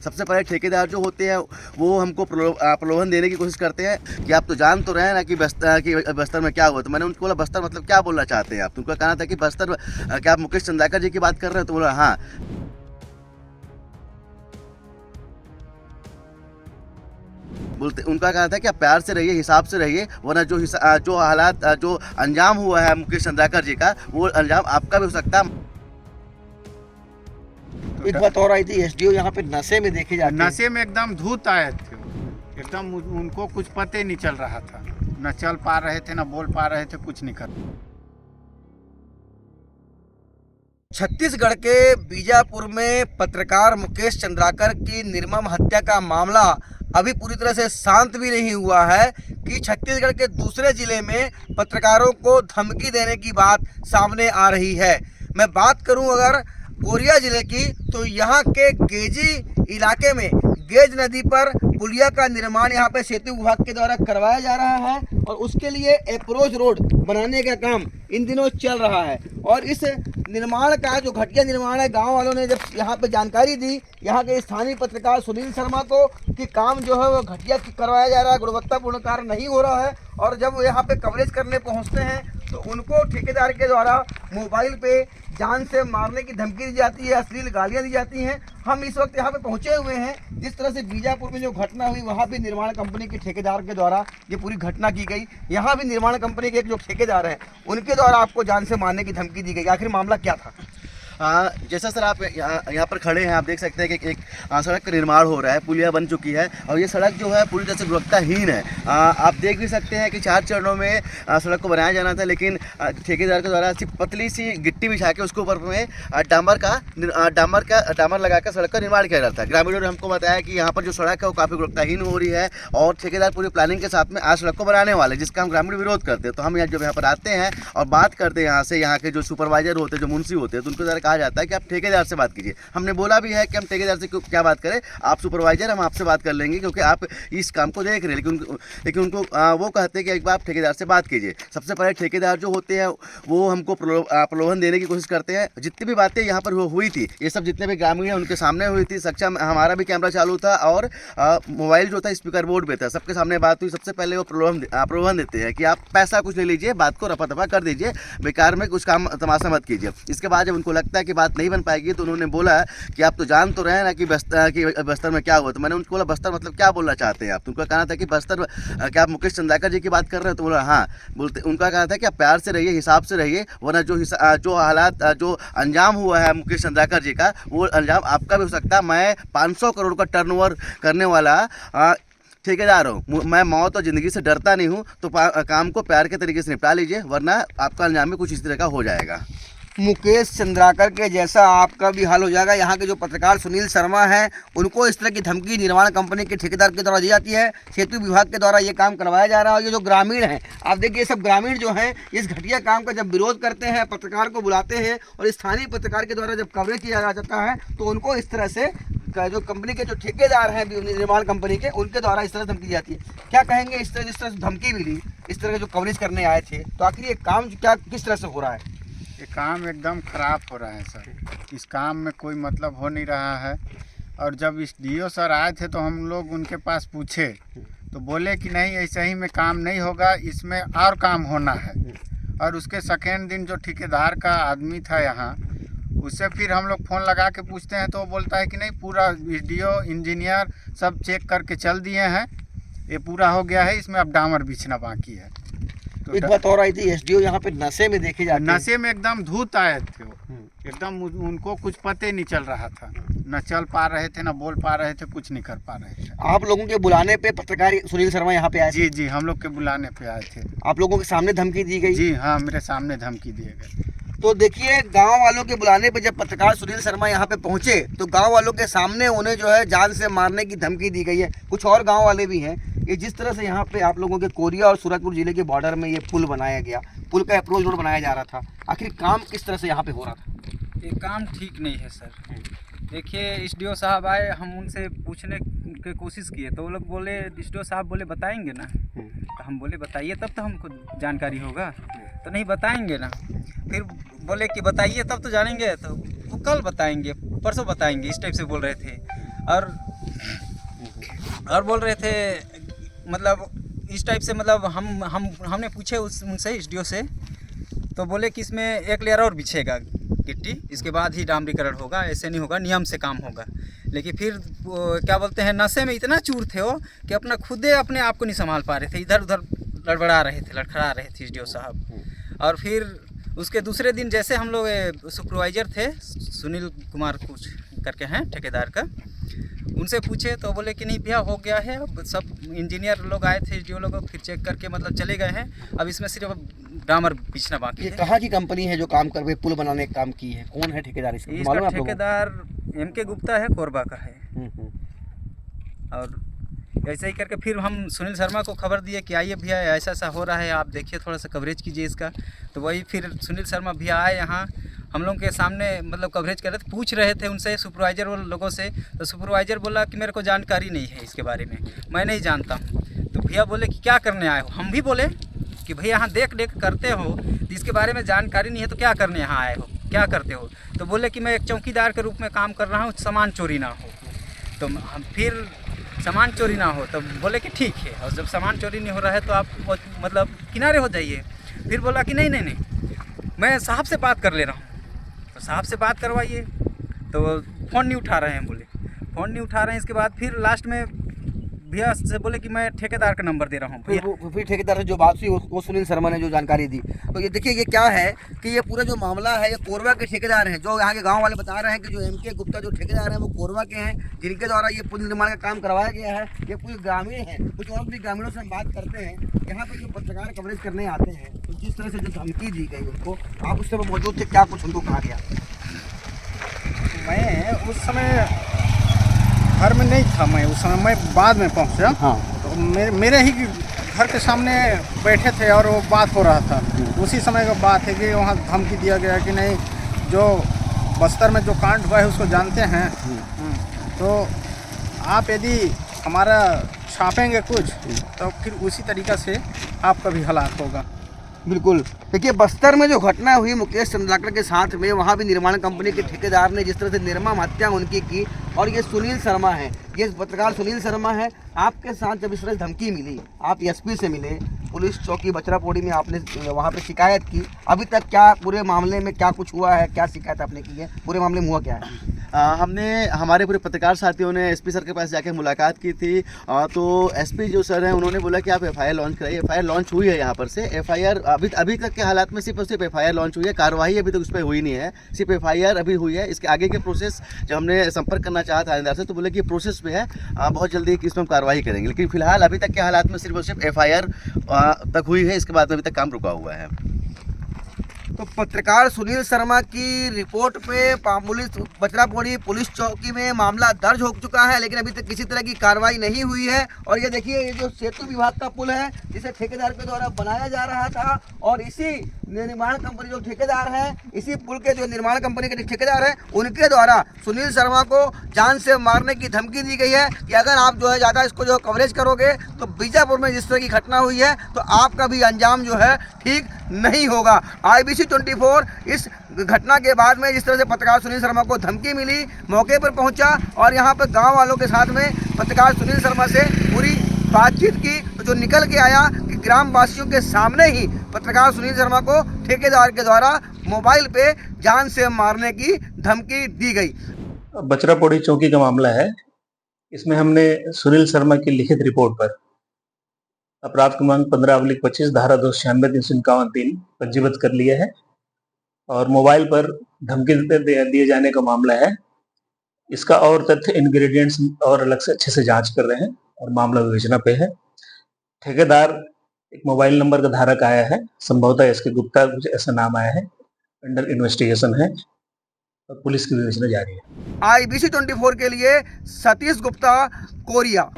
सबसे पहले ठेकेदार जो होते हैं वो हमको प्रलोभन देने की कोशिश करते हैं कि आप तो जान तो रहे हैं ना कि बस्तर में क्या हुआ। तो मैंने उनको बोला बस्तर मतलब क्या बोलना चाहते हैं आप। तुमको कहना था कि बस्तर क्या आप मुकेश चंद्राकर जी की बात कर रहे हो। तो बोला हाँ। बोलते उनका कहना था कि आप प्यार से रहिए, हिसाब से रहिए, वरना जो हालात जो अंजाम हुआ है मुकेश चंद्राकर जी का, वो अंजाम आपका भी हो सकता है। एक बात और आई थी, एसडीओ यहाँ पे नशे में देखे जाते हैं। नशे में एकदम धूत आए थे, एकदम उनको कुछ पता ही नहीं चल रहा था, न चल पा रहे थे, न बोल पा रहे थे, कुछ नहीं कर। छत्तीसगढ़ के बीजापुर में पत्रकार मुकेश चंद्राकर की निर्मम हत्या का मामला अभी पूरी तरह से शांत भी नहीं हुआ है कि छत्तीसगढ़ के दूसरे जिले में पत्रकारों को धमकी देने की बात सामने आ रही है। मैं बात करूं अगर कोरिया जिले की, तो यहाँ के गेजी इलाके में गेज नदी पर पुलिया का निर्माण यहाँ पे सेतु विभाग के द्वारा करवाया जा रहा है और उसके लिए अप्रोच रोड बनाने का काम इन दिनों चल रहा है। और इस निर्माण का जो घटिया निर्माण है, गांव वालों ने जब यहाँ पे जानकारी दी यहाँ के स्थानीय पत्रकार सुनील शर्मा को कि काम जो है वो घटिया करवाया जा रहा है, गुणवत्तापूर्ण कार्य नहीं हो रहा है, और जब वो यहाँ पे कवरेज करने पहुँचते हैं तो उनको ठेकेदार के द्वारा मोबाइल पे जान से मारने की धमकी दी जाती है, अश्लील गालियाँ दी जाती हैं। हम इस वक्त यहाँ पे पहुँचे हुए हैं, जिस तरह से बीजापुर में जो घटना हुई वहाँ भी निर्माण कंपनी के ठेकेदार के द्वारा ये पूरी घटना की गई। यहाँ भी निर्माण कंपनी के एक जो ठेकेदार हैं उनके द्वारा आपको जान से मारने की धमकी दी गई। आखिर मामला क्या था? जैसा सर आप यहाँ पर खड़े हैं, आप देख सकते हैं कि एक सड़क का निर्माण हो रहा है, पुलिया बन चुकी है और ये सड़क जो है पूरी तरह से गुणवत्ताहीन है। आप देख भी सकते हैं कि 4 चरणों में सड़क को बनाया जाना था, लेकिन ठेकेदार के द्वारा सिर्फ पतली सी गिट्टी बिछा के उसके ऊपर में डामर लगाकर सड़क का निर्माण किया जाता है। ग्रामीणों ने हमको बताया कि यहाँ पर जो सड़क है वो काफ़ी गुणवत्ताहीन हो रही है और ठेकेदार पूरी प्लानिंग के साथ में आज सड़क को बनाने वाले, जिसका हम ग्रामीण विरोध करते हैं। तो हम यहाँ पर आते हैं और बात करते हैं यहाँ के जो सुपरवाइजर होते हैं, जो मुंशी होते हैं, तो उनके द्वारा कहा जाता है कि आप ठेकेदार से बात कीजिए। हमने बोला भी है कि हम ठेकेदार से क्या बात करें, आप सुपरवाइजर, हम आपसे बात कर लेंगे क्योंकि आप इस काम को देख रहे हैं। लेकिन उनको वो कहते हैं कि एक बार आप ठेकेदार से बात कीजिए। सबसे पहले ठेकेदार जो होते हैं वो हमको प्रलोभन देने की कोशिश करते हैं। जितनी भी बातें यहाँ पर हुई थी, ये सब जितने भी ग्रामीण हैं उनके सामने हुई थी। सक्षम हमारा भी कैमरा चालू था और मोबाइल जो था स्पीकर बोर्ड पे था, सबके सामने बात हुई। सबसे पहले वो प्रलोभन देते हैं कि आप पैसा कुछ ले लीजिए, बात को रफा दफा कर दीजिए, बेकार में कुछ काम तमाशा मत कीजिए। इसके बाद जब उनको लगता है कि बात नहीं बन पाएगी तो उन्होंने बोला कि आप तो जान तो रहे हैं ना कि बस्तर में क्या हुआ। तो मैंने उनको बोला बस्तर मतलब क्या बोलना चाहते हैं आप। तुमको कहना था कि बस्तर क्या आप मुकेश चंद्राकर जी की बात कर रहे हो। तो बोला हाँ। बोलते उनका कहना था कि आप प्यार से रहिए, हिसाब से रहिए, वरना जो हालात जो अंजाम हुआ है मुकेश चंद्राकर जी का, वो अंजाम आपका भी हो सकता है। मैं 500 करोड़ का टर्नओवर करने वाला ठेकेदार हूँ, मैं मौत और ज़िंदगी से डरता नहीं हूँ। तो काम को प्यार के तरीके से निपटा लीजिए, वरना आपका अंजाम भी कुछ इस तरह का हो जाएगा। मुकेश चंद्राकर के जैसा आपका भी हाल हो जाएगा। यहाँ के जो पत्रकार सुनील शर्मा हैं उनको इस तरह की धमकी निर्माण कंपनी के ठेकेदार के द्वारा दी जाती है, सेतु विभाग के द्वारा ये काम करवाया जा रहा है। और ये जो ग्रामीण हैं, आप देखिए सब ग्रामीण जो हैं इस घटिया काम का जब विरोध करते हैं, पत्रकार को बुलाते हैं और स्थानीय पत्रकार के द्वारा जब कवरेज किया जाता है तो उनको इस तरह से जो कंपनी के जो ठेकेदार हैं निर्माण कंपनी के, उनके द्वारा इस तरह धमकी दी जाती है। क्या कहेंगे इस तरह जिस तरह से धमकी मिली, इस तरह के जो कवरेज करने आए थे, तो आखिर ये काम क्या किस तरह से हो रहा है? ये काम एकदम खराब हो रहा है सर, इस काम में कोई मतलब हो नहीं रहा है। और जब इस डीओ सर आए थे तो हम लोग उनके पास पूछे तो बोले कि नहीं, ऐसे ही में काम नहीं होगा, इसमें और काम होना है। और उसके सेकेंड दिन जो ठेकेदार का आदमी था यहाँ, उससे फिर हम लोग फ़ोन लगा के पूछते हैं तो वो बोलता है कि नहीं, पूरा डीओ इंजीनियर सब चेक करके चल दिए हैं, ये पूरा हो गया है, इसमें अब डामर बिछना बाकी है। तो एक बात और आई थी, एसडीओ यहाँ पे नशे में देखे जाते हैं। नशे में एकदम धूत आए थे, एकदम उनको कुछ पता ही नहीं चल रहा था, न चल पा रहे थे, न बोल पा रहे थे, कुछ नहीं कर पा रहे थे। आप लोगों के बुलाने पे पत्रकार सुनील शर्मा यहाँ पे आए? जी जी, हम लोग के बुलाने पे आए थे। आप लोगों के सामने धमकी दी गई? जी हाँ, मेरे सामने धमकी दिए गए। तो देखिए, गांव वालों के बुलाने पे जब पत्रकार सुनील शर्मा यहाँ पे पहुँचे तो गांव वालों के सामने उन्हें जो है जान से मारने की धमकी दी गई है। कुछ और गांव वाले भी हैं। ये जिस तरह से यहाँ पे आप लोगों के कोरिया और सूरजपुर जिले के बॉर्डर में ये पुल बनाया गया, पुल का अप्रोच रोड बनाया जा रहा था, आखिर काम किस तरह से यहाँ पे हो रहा था? ये काम ठीक नहीं है सर। देखिए, एसडीओ साहब आए, हम उनसे पूछने की कोशिश किए तो वो लोग बोले, एसडीओ साहब बोले बताएंगे ना। तो हम बोले बताइए तब तो हमको जानकारी होगा। तो नहीं बताएंगे ना। फिर बोले कि बताइए तब तो जानेंगे। तो वो कल बताएंगे, परसों बताएंगे, इस टाइप से बोल रहे थे। और और बोल रहे थे मतलब इस टाइप से, मतलब हमने पूछे उनसे एसडीओ से, तो बोले कि इसमें एक लेयर और बिछेगा गिट्टी, इसके बाद ही डामरीकरण होगा, ऐसे नहीं होगा, नियम से काम होगा। लेकिन फिर क्या बोलते हैं, नशे में इतना चूर थे वो कि अपने आप को नहीं संभाल पा रहे थे, इधर उधर लड़बड़ा रहे थे, लड़खड़ा रहे थे एसडीओ साहब। और फिर उसके दूसरे दिन जैसे हम लोग सुपरवाइजर थे, सुनील कुमार कुछ करके हैं ठेकेदार का, उनसे पूछे तो बोले कि नहीं भैया हो गया है, अब सब इंजीनियर लोग आए थे, एसडीओ लोग फिर चेक करके मतलब चले गए हैं, अब इसमें सिर्फ डामर बिछना बाकी ये है। कहाँ की कंपनी है जो काम कर रही है, पुल बनाने का काम की है? कौन है ठेकेदार इसका, मालूम इसका है आप लोगों को? ठेकेदार एम के गुप्ता है, कोरबा का है। और ऐसे ही करके फिर हम सुनील शर्मा को खबर दिए कि आइए भैया ऐसा ऐसा हो रहा है, आप देखिए थोड़ा सा कवरेज कीजिए इसका। तो वही फिर सुनील शर्मा भैया आए यहाँ, हम लोगों के सामने मतलब कवरेज कर रहे थे, पूछ रहे थे उनसे सुपरवाइज़र लोगों से। तो सुपरवाइज़र बोला कि मेरे को जानकारी नहीं है इसके बारे में, मैं नहीं जानता हूँ। तो भैया बोले कि क्या करने आए हो? हम भी बोले कि भैया यहाँ देख करते हो, तो इसके बारे में जानकारी नहीं है तो क्या करने यहाँ आए हो, क्या करते हो? तो बोले कि मैं एक चौकीदार के रूप में काम कर रहा हूँ, सामान चोरी ना हो। तो हम फिर सामान चोरी ना हो तो बोले कि ठीक है, और जब सामान चोरी नहीं हो रहा है तो आप मतलब किनारे हो जाइए। फिर बोला कि नहीं मैं साहब से बात कर ले रहा हूँ, तो साहब से बात करवाइए। तो फ़ोन नहीं उठा रहे हैं, बोले फ़ोन नहीं उठा रहे हैं। इसके बाद फिर लास्ट में भैया से बोले कि मैं ठेकेदार का नंबर दे रहा हूँ। फिर ठेकेदार से जो बात हुई वो सुनील शर्मा ने जो जानकारी दी। तो ये देखिए ये क्या है कि ये पूरा जो मामला है, ये कोरबा के ठेकेदार हैं, जो यहाँ के गांव वाले बता रहे हैं कि जो एम के गुप्ता जो ठेकेदार हैं वो कोरबा के हैं, जिनके द्वारा ये पुल निर्माण का काम करवाया गया है। ये पूरे ग्रामीण हैं। कुछ और भी ग्रामीणों से हम बात करते हैं, यहाँ पर जो पत्रकार कवरेज करने आते हैं, तो जिस तरह से जो धमकी दी गई उनको, आप उस समय मौजूद थे, क्या कुछ उनको कहा गया? मैं उस समय घर में नहीं था, मैं उस समय, मैं बाद में पहुंचा। हाँ। तो मेरे ही घर के सामने बैठे थे और वो बात हो रहा था। उसी समय का बात है कि वहाँ धमकी दिया गया कि नहीं, जो बस्तर में जो कांड हुआ है उसको जानते हैं, तो आप यदि हमारा छापेंगे कुछ तो फिर उसी तरीक़ा से आपका भी हलाक होगा। बिल्कुल। देखिए बस्तर में जो घटना हुई मुकेश चंद्राकर के साथ में, वहाँ भी निर्माण कंपनी के ठेकेदार ने जिस तरह से निर्मम हत्या उनकी की, और ये सुनील शर्मा है, ये पत्रकार सुनील शर्मा है। आपके साथ जब इस तरह से धमकी मिली, आप एसपी से मिले, पुलिस चौकी बचरापौड़ी में आपने वहाँ पे शिकायत की, अभी तक क्या पूरे मामले में क्या कुछ हुआ है, क्या शिकायत आपने की है, पूरे मामले में हुआ क्या है? हमने हमारे पूरे पत्रकार साथियों ने एसपी सर के पास जाके मुलाकात की थी। तो एसपी जो सर हैं उन्होंने बोला कि आप एफआईआर लॉन्च कराइए। एफआईआर लॉन्च हुई है यहाँ पर से। एफआईआर अभी तक के हालात में सिर्फ और सिर्फ एफआईआर लॉन्च हुई है, कार्रवाई अभी तक उस पर हुई नहीं है, सिर्फ एफआईआर अभी हुई है। इसके आगे के प्रोसेस जब हमने संपर्क करना चाहा थानेदार से, तो बोले कि प्रोसेस में है, बहुत जल्दी इसमें हम कार्रवाई करेंगे। लेकिन फिलहाल अभी तक के हालात में सिर्फ और सिर्फ एफआईआर तक हुई है, इसके बाद में अभी तक काम रुका हुआ है। तो पत्रकार सुनील शर्मा की रिपोर्ट पे पुलिस बचरापौड़ी पुलिस चौकी में मामला दर्ज हो चुका है, लेकिन अभी तक किसी तरह की कार्रवाई नहीं हुई है। और ये देखिए, ये जो सेतु विभाग का पुल है, जिसे ठेकेदार के द्वारा बनाया जा रहा था, और इसी निर्माण कंपनी जो ठेकेदार है, इसी पुल के जो निर्माण कंपनी के ठेकेदार है, उनके द्वारा सुनील शर्मा को जान से मारने की धमकी दी गई है कि अगर आप जो है ज़्यादा इसको जो कवरेज करोगे तो बीजापुर में जिस तरह की घटना हुई है तो आपका भी अंजाम जो है ठीक नहीं होगा। IBC 24 इस घटना के बाद में जिस तरह से पत्रकार सुनील शर्मा को धमकी मिली, मौके पर पहुंचा और यहां पर गांव वालों के साथ में पत्रकार सुनील शर्मा से पूरी बातचीत की, तो जो निकल के आया कि ग्राम वासियों के सामने ही पत्रकार सुनील शर्मा को ठेकेदार के द्वारा मोबाइल पे जान से मारने की धमकी दी गई। बचरापौड़ी चौकी का मामला है। इसमें हमने सुनील शर्मा की लिखित रिपोर्ट पर अपराध क्रमांक 15/25 धारा 296-351 पंजीबद्ध कर लिया है और मोबाइल पर धमकी दिए जाने का मामला है। इसका और तथ्य इंग्रेडिएंट्स और अलग से अच्छे से जांच कर रहे हैं और मामला विवेचना पे है। ठेकेदार एक मोबाइल नंबर का धारक आया है, संभवतः एसके गुप्ता कुछ ऐसा नाम आया है, अंडर इन्वेस्टिगेशन है और पुलिस की विवेचना जारी है। IBC 24 के लिए सतीश गुप्ता, कोरिया।